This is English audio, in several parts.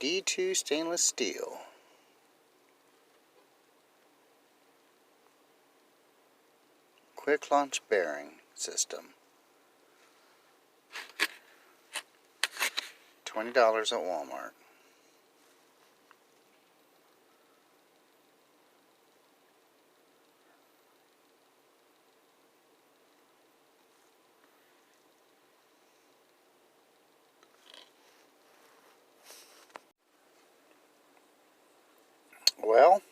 D2 stainless steel. Quick launch bearing system. $20 at Walmart. Well,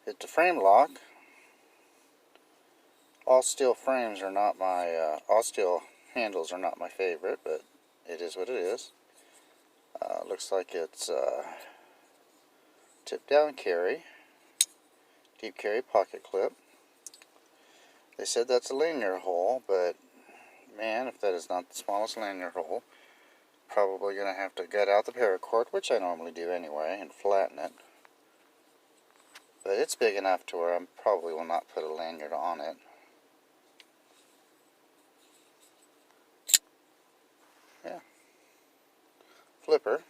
it's a frame lock. All steel frames are not my, all steel handles are not my favorite, but it is what it is. Looks like it's tip down carry, deep carry pocket clip. They said that's a lanyard hole, but man, if that is not the smallest lanyard hole, probably going to have to gut out the paracord, which I normally do anyway, and flatten it. But it's big enough to where I probably will not put a lanyard on it. Yeah. Flipper.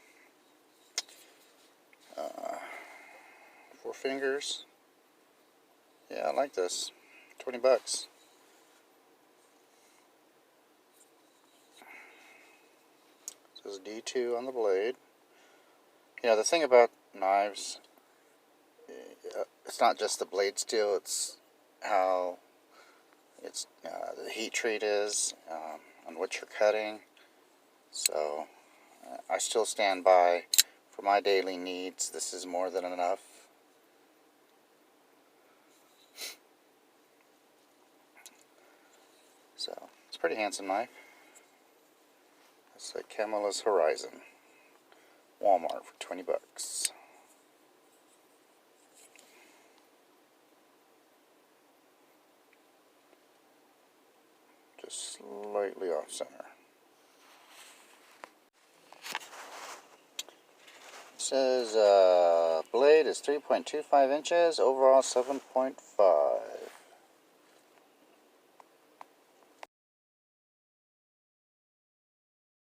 4 fingers. Yeah, I like this. $20. Says D2 on the blade. You know, the thing about knives, it's not just the blade steel, it's how it's the heat treat is on what you're cutting. So I still stand by, for my daily needs, this is more than enough. So it's a pretty handsome knife. It's a Camillus Horizon, Walmart for $20. Just slightly off center. It says blade is 3.25 inches, overall 7.5.